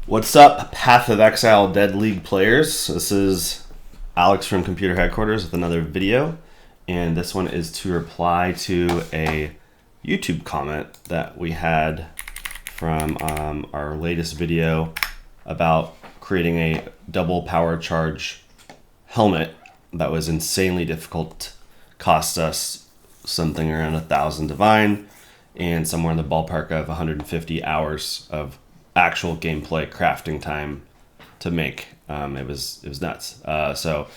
What's up, Path of Exile Dead League players? This is Alex from Computer Headquarters with another video, and this one is to reply to a YouTube comment that we had from our latest video about creating a double power charge helmet that was insanely difficult, cost us something around 1,000 divine and somewhere in the ballpark of 150 hours of actual gameplay crafting time to make. It was nuts. So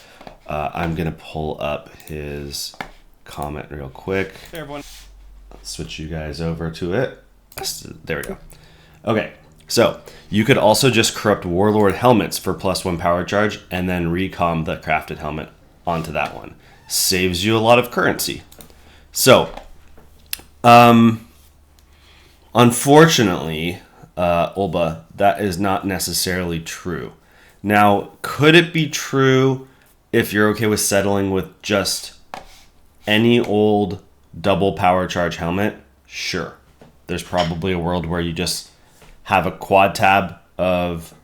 I'm gonna pull up his comment real quick. Hey everyone. Let's switch you guys over to it. There we go. Okay, so you could also just corrupt Warlord helmets for +1 power charge and then recom the crafted helmet onto that one. Saves you a lot of currency. So, unfortunately, Ulba, that is not necessarily true. Now, could it be true if you're okay with settling with just any old double power charge helmet? Sure. There's probably a world where you just have a quad tab of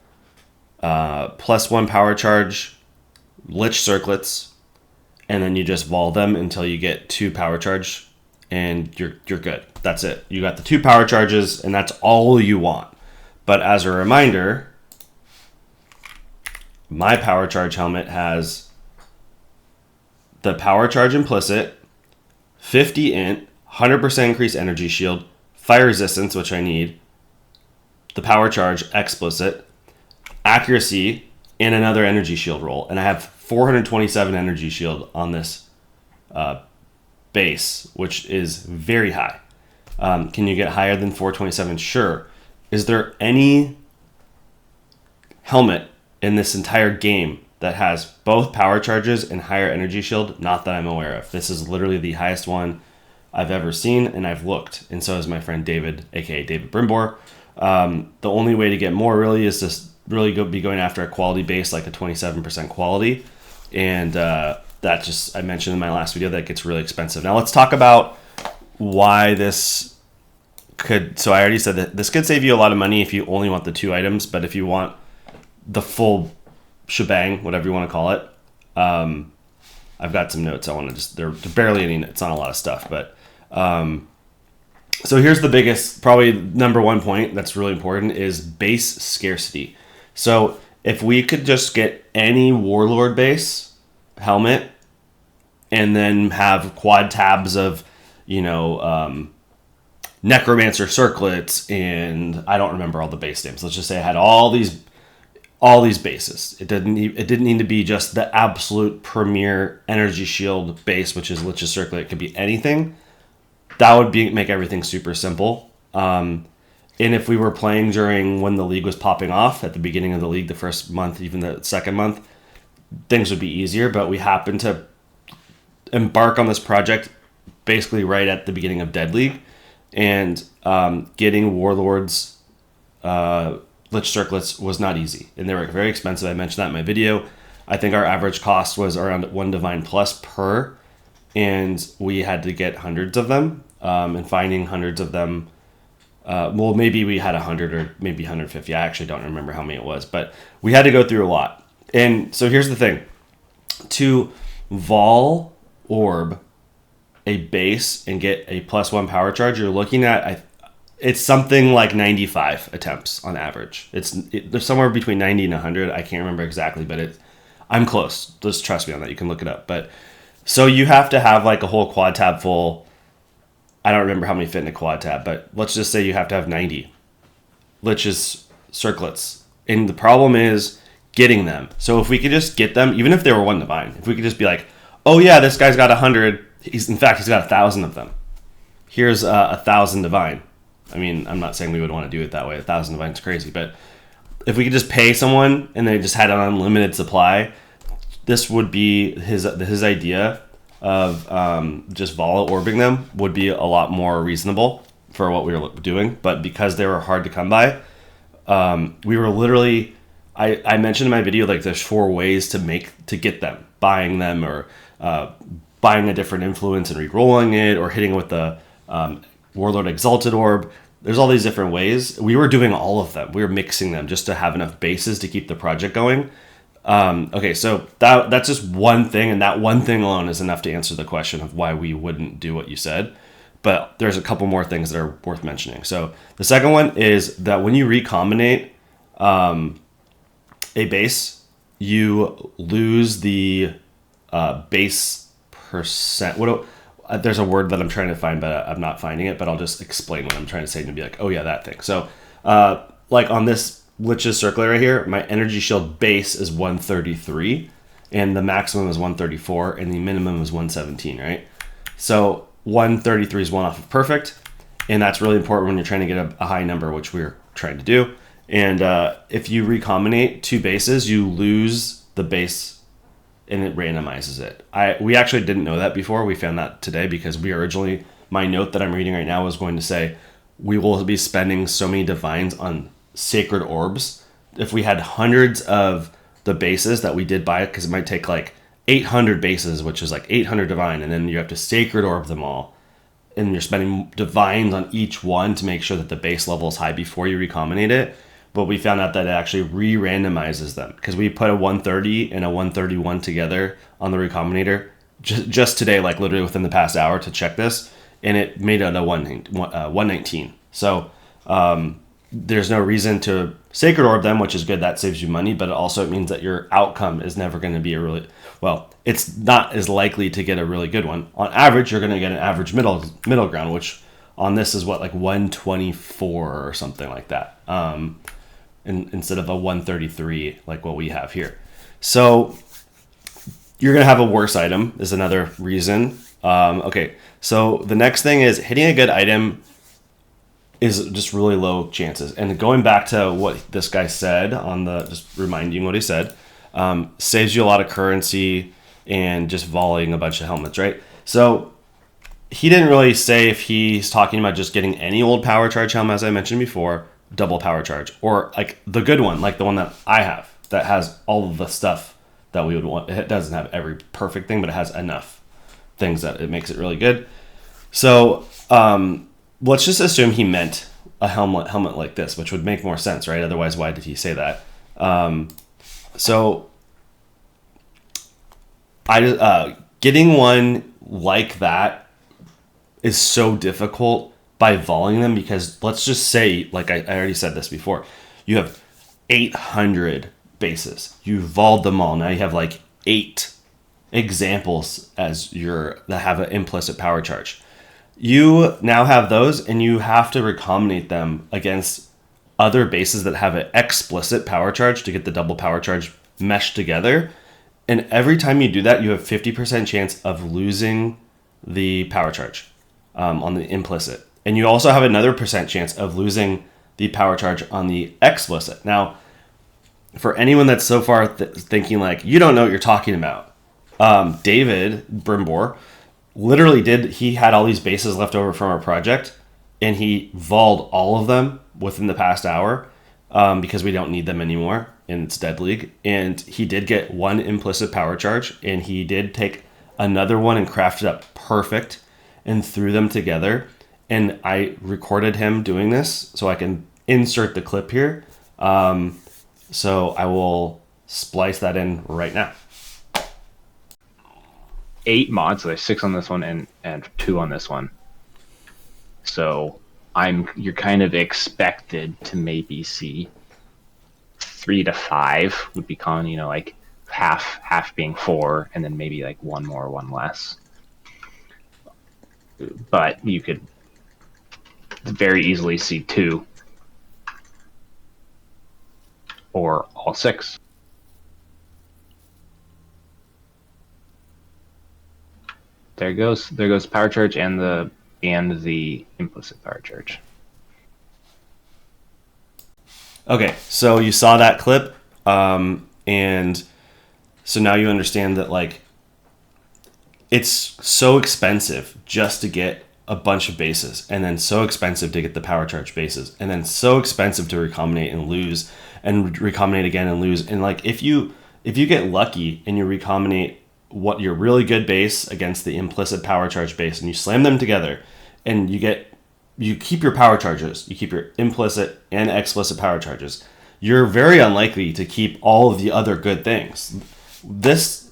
+1 power charge Lich circlets, and then you just Vaal them until you get 2 power charge, and you're good. That's it. You got the 2 power charges, and that's all you want. But as a reminder, my power charge helmet has the power charge implicit, 50 int, 100% increased energy shield, fire resistance, which I need, the power charge explicit, accuracy, and another energy shield roll. And I have 427 energy shield on this base, which is very high. Can you get higher than 427? Sure. Is there any helmet in this entire game that has both power charges and higher energy shield? Not that I'm aware of. This is literally the highest one I've ever seen, and I've looked. And so is my friend David, aka David Brimbor. The only way to get more really is to really be going after a quality base, like a 27% quality. And that just, I mentioned in my last video, that gets really expensive. Now let's talk about why this could, so I already said that this could save you a lot of money if you only want the 2 items, but if you want the full shebang, whatever you want to call it, I've got some notes. I want to just, they're barely any, it's not a lot of stuff, but so here's the biggest, probably number 1 point that's really important is base scarcity. So if we could just get any Warlord base helmet and then have quad tabs of, you know, Necromancer circlets, and I don't remember all the base names. Let's just say I had all these bases. It didn't need to be just the absolute premier energy shield base, which is Lich's circlet. It could be anything. That would make everything super simple. And if we were playing during when the league was popping off at the beginning of the league, the first month, even the second month, things would be easier. But we happened to embark on this project basically right at the beginning of Dead League. And getting Warlords Lich circlets was not easy. And they were very expensive. I mentioned that in my video. I think our average cost was around 1 divine plus per. And we had to get hundreds of them. And finding hundreds of them, well, maybe we had 100 or maybe 150. I actually don't remember how many it was. But we had to go through a lot. And so here's the thing. To Vaal orb a base and get a +1 power charge, you're looking at, it's something like 95 attempts on average. There's somewhere between 90 and 100. I can't remember exactly, but I'm close. Just trust me on that. You can look it up. But so you have to have like a whole quad tab full. I don't remember how many fit in a quad tab, but let's just say you have to have 90 Lich's circlets. And the problem is getting them. So if we could just get them, even if they were 1 divine, if we could just be like, oh yeah, this guy's got 100. He's got 1,000 of them. Here's 1,000 divine. I mean, I'm not saying we would want to do it that way. 1,000 divine is crazy, but if we could just pay someone and they just had an unlimited supply, this would be his idea of just Vaal orbing them would be a lot more reasonable for what we were doing. But because they were hard to come by, we were literally. I mentioned in my video, like there's 4 ways to get them, buying them or buying a different influence and re-rolling it, or hitting it with the Warlord Exalted Orb. there's all these different ways. We were doing all of them. We were mixing them just to have enough bases to keep the project going. Okay, so that's just one thing, and that one thing alone is enough to answer the question of why we wouldn't do what you said. But there's a couple more things that are worth mentioning. So the second one is that when you recombinate a base, you lose the base percent. There's a word that I'm trying to find, but I'm not finding it. But I'll just explain what I'm trying to say and be like, oh yeah, that thing. So like on this Lich's circular right here, my energy shield base is 133, and the maximum is 134, and the minimum is 117, right? So 133 is one off of perfect, and that's really important when you're trying to get a high number, which we're trying to do. And if you recombinate two bases, you lose the base, and it randomizes it. We actually didn't know that before. We found that today because my note that I'm reading right now was going to say we will be spending so many divines on sacred orbs. If we had hundreds of the bases that we did buy, because it might take like 800 bases, which is like 800 divine, and then you have to sacred orb them all, and you're spending divines on each one to make sure that the base level is high before you recombinate it. But we found out that it actually re-randomizes them, because we put a 130 and a 131 together on the recombinator just today, like literally within the past hour to check this, and it made it a 119. So there's no reason to sacred orb them, which is good. That saves you money, but it means that your outcome is never going to be it's not as likely to get a really good one. On average, you're going to get an average middle ground, which on this is like 124 or something like that, instead of a 133 like what we have here. So you're going to have a worse item is another reason. Okay, so the next thing is hitting a good item is just really low chances. And going back to what this guy said just reminding what he said, saves you a lot of currency and just volleying a bunch of helmets, right? So he didn't really say if he's talking about just getting any old power charge helm, as I mentioned before, double power charge, or like the good one, like the one that I have that has all of the stuff that we would want. It doesn't have every perfect thing, but it has enough things that it makes it really good. So let's just assume he meant a helmet like this, which would make more sense, right? Otherwise, why did he say that? So getting one like that is so difficult by volleying them, because let's just say, like I already said this before, you have 800 bases. You volled them all. Now you have like 8 examples that have an implicit power charge. You now have those, and you have to recombinate them against other bases that have an explicit power charge to get the double power charge meshed together. And every time you do that, you have 50% chance of losing the power charge on the implicit. And you also have another percent chance of losing the power charge on the explicit. Now, for anyone that's so far thinking like, you don't know what you're talking about, David Brimbor literally he had all these bases left over from our project, and he volled all of them within the past hour because we don't need them anymore in its dead league. And he did get one implicit power charge, and he did take another one and crafted up perfect and threw them together. And I recorded him doing this, so I can insert the clip here. So I will splice that in right now. 8 mods, so there's 6 on this one and 2 on this one. So you're kind of expected to maybe see 3 to 5 would be common, like half being 4, and then maybe like 1 more, 1 less. But you could very easily see 2 or all 6. There goes power charge and the implicit power charge. Okay, so you saw that clip, and so now you understand that like it's so expensive just to get a bunch of bases, and then so expensive to get the power charge bases, and then so expensive to recombinate and lose, and recombinate again and lose. And like if you get lucky and you recombinate what your really good base against the implicit power charge base, and you slam them together, and you get you keep your power charges, you keep your implicit and explicit power charges, you're very unlikely to keep all of the other good things. This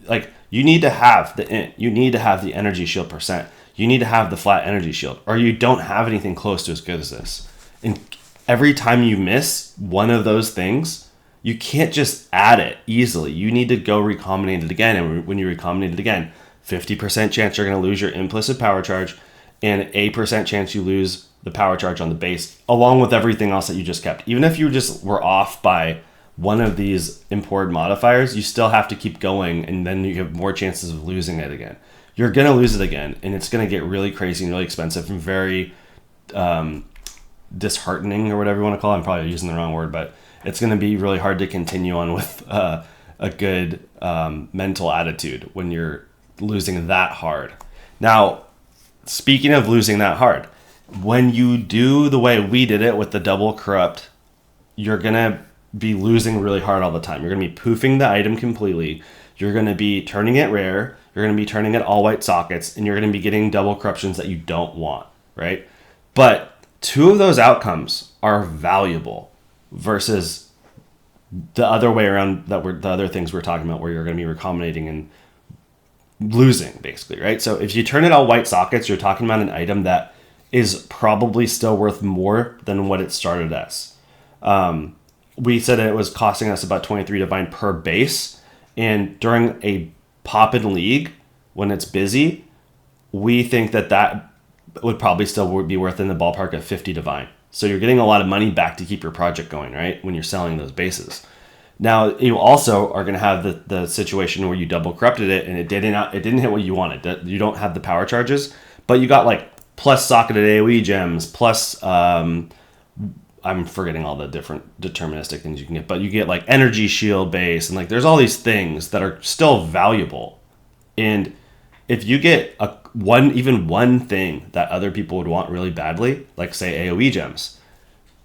like you need to have the int, you need to have the energy shield percent, you need to have the flat energy shield, or you don't have anything close to as good as this. And every time you miss one of those things, you can't just add it easily. You need to go recombinate it again, and when you recombinate it again, 50% chance you're going to lose your implicit power charge, and a percent chance you lose the power charge on the base, along with everything else that you just kept. Even if you just were off by one of these imported modifiers, you still have to keep going, and then you have more chances of losing it again. You're going to lose it again, and it's going to get really crazy and really expensive and very disheartening, or whatever you want to call it. I'm probably using the wrong word, but it's going to be really hard to continue on with a good mental attitude when you're losing that hard. Now, speaking of losing that hard, when you do the way we did it with the double corrupt, you're going to be losing really hard all the time. You're going to be poofing the item completely. You're going to be turning it rare. You're going to be turning it all white sockets, and you're going to be getting double corruptions that you don't want, right? But two of those outcomes are valuable versus the other way around, the other things we're talking about, where you're going to be recombinating and losing, basically, right? So if you turn it all white sockets, you're talking about an item that is probably still worth more than what it started as. We said it was costing us about 23 divine per base, and during a pop in league, when it's busy, we think that would probably still be worth in the ballpark of 50 divine. So you're getting a lot of money back to keep your project going, right? When you're selling those bases. Now you also are going to have the situation where you double corrupted it and it didn't hit what you wanted. You don't have the power charges, but you got like plus socketed AoE gems, plus I'm forgetting all the different deterministic things you can get, but you get like energy shield base, and like there's all these things that are still valuable. And if you get even one thing that other people would want really badly, like say AoE gems,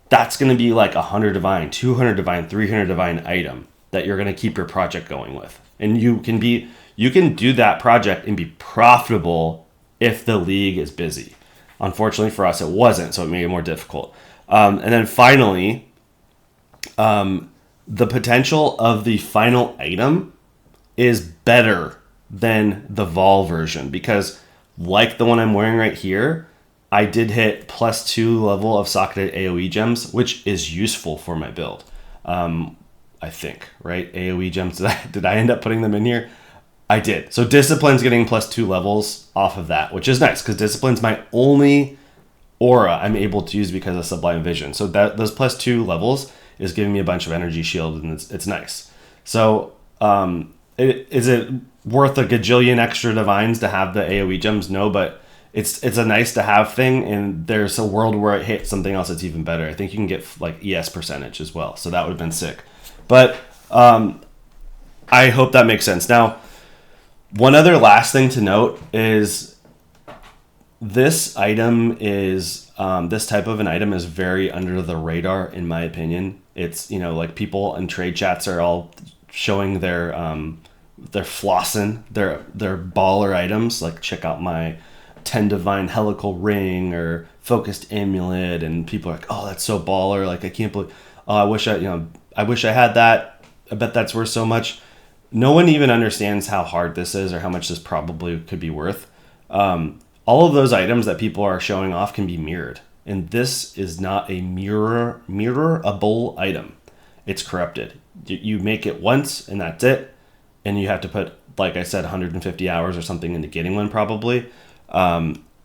that's going to be like 100 divine, 200 divine, 300 divine item that you're going to keep your project going with. And you can do that project and be profitable if the league is busy. Unfortunately for us, it wasn't, so it made it more difficult. And then finally, the potential of the final item is better than the Vaal version, because like the one I'm wearing right here, I did hit +2 level of socketed AoE gems, which is useful for my build. I think, right? AoE gems, did I end up putting them in here? I did. So Discipline's getting +2 levels off of that, which is nice, because Discipline's my only aura I'm able to use because of Sublime Vision. So those +2 levels is giving me a bunch of energy shield, and it's nice. So is it worth a gajillion extra divines to have the AoE gems? No, but it's a nice to have thing, and there's a world where it hits something else that's even better. I think you can get like ES percentage as well, so that would have been sick. But I hope that makes sense. Now, one other last thing to note is this item is this type of an item is very under the radar, in my opinion. It's, like people in trade chats are all showing their flossing, their baller items, like check out my 10 divine helical ring or focused amulet, and people are like, oh, that's so baller, like I can't believe, oh, I wish I had that. I bet that's worth so much. No one even understands how hard this is or how much this probably could be worth. All of those items that people are showing off can be mirrored, and this is not a mirrorable item. It's corrupted. You make it once and that's it, and you have to put, like I said, 150 hours or something into getting one probably.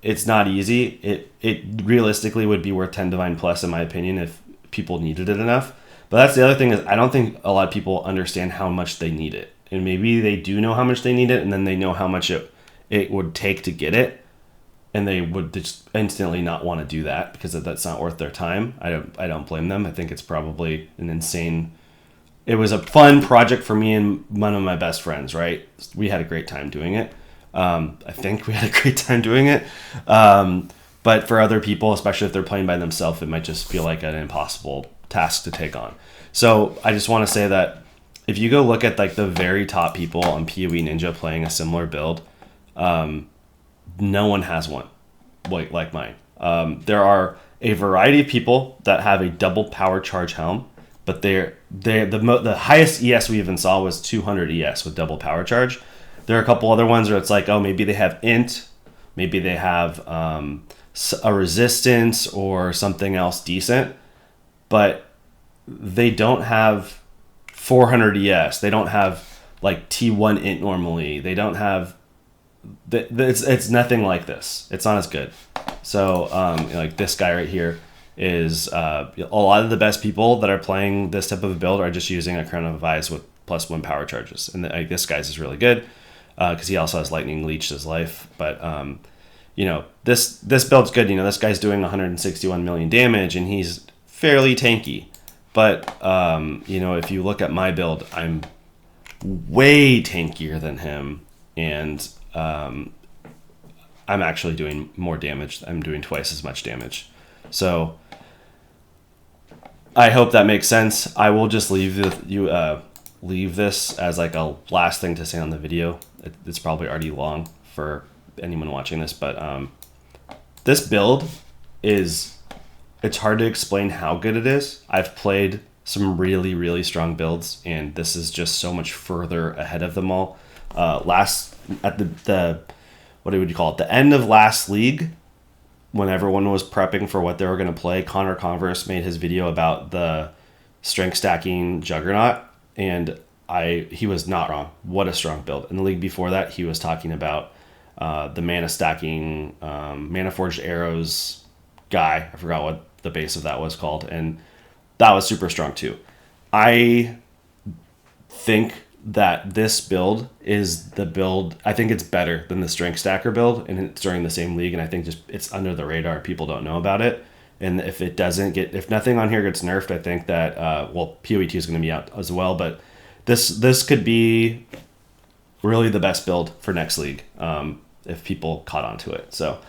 It's not easy. It realistically would be worth 10 divine plus, in my opinion, if people needed it enough. But that's the other thing, is I don't think a lot of people understand how much they need it. And maybe they do know how much they need it, and then they know how much it would take to get it, and they would just instantly not want to do that because that's not worth their time. I don't blame them. I think it's probably an insane. It was a fun project for me and one of my best friends, right? We had a great time doing it. I think we had a great time doing it. But for other people, especially if they're playing by themselves, it might just feel like an impossible task to take on. So I just want to say that if you go look at like the very top people on POE Ninja playing a similar build, no one has one like mine. There are a variety of people that have a double power charge helm, but the highest ES we even saw was 200 ES with double power charge. There are a couple other ones where it's like, oh, maybe they have int, maybe they have a resistance or something else decent, but they don't have 400 ES. They don't have like T1 int normally. They don't have. It's nothing like this. It's not as good. So like this guy right here is a lot of the best people that are playing this type of a build are just using a Crown of Eyes with +1 power charges, and this guy's is really good because he also has Lightning Leech as life. But this build's good. This guy's doing 161 million damage, and he's fairly tanky. But if you look at my build, I'm way tankier than him, and I'm actually doing more damage. I'm doing twice as much damage. So I hope that makes sense. I will just leave this as like a last thing to say on the video. It's probably already long for anyone watching this, but this build it's hard to explain how good it is. I've played some really, really strong builds, and this is just so much further ahead of them all. At the what would you call it? The end of last league, when everyone was prepping for what they were going to play, Connor Converse made his video about the strength stacking Juggernaut, and he was not wrong. What a strong build. In the league before that, he was talking about the mana stacking, Mana Forged Arrows guy. I forgot what the base of that was called, and that was super strong too. I think that this build is the build. I think it's better than the Strength Stacker build, and it's during the same league, and I think just it's under the radar. People don't know about it, and if nothing on here gets nerfed, I think that POE2 is going to be out as well, but this could be really the best build for next league if people caught on to it. So.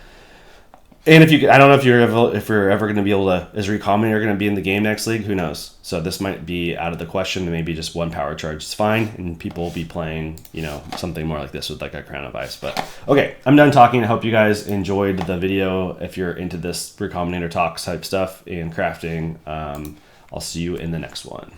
And I don't know if you're ever going to be able to, is Recombinator going to be in the game next league? Who knows? So this might be out of the question, and maybe just 1 power charge is fine, and people will be playing, something more like this with like a Crown of Ice. But okay, I'm done talking. I hope you guys enjoyed the video. If you're into this Recombinator talks type stuff and crafting, I'll see you in the next one.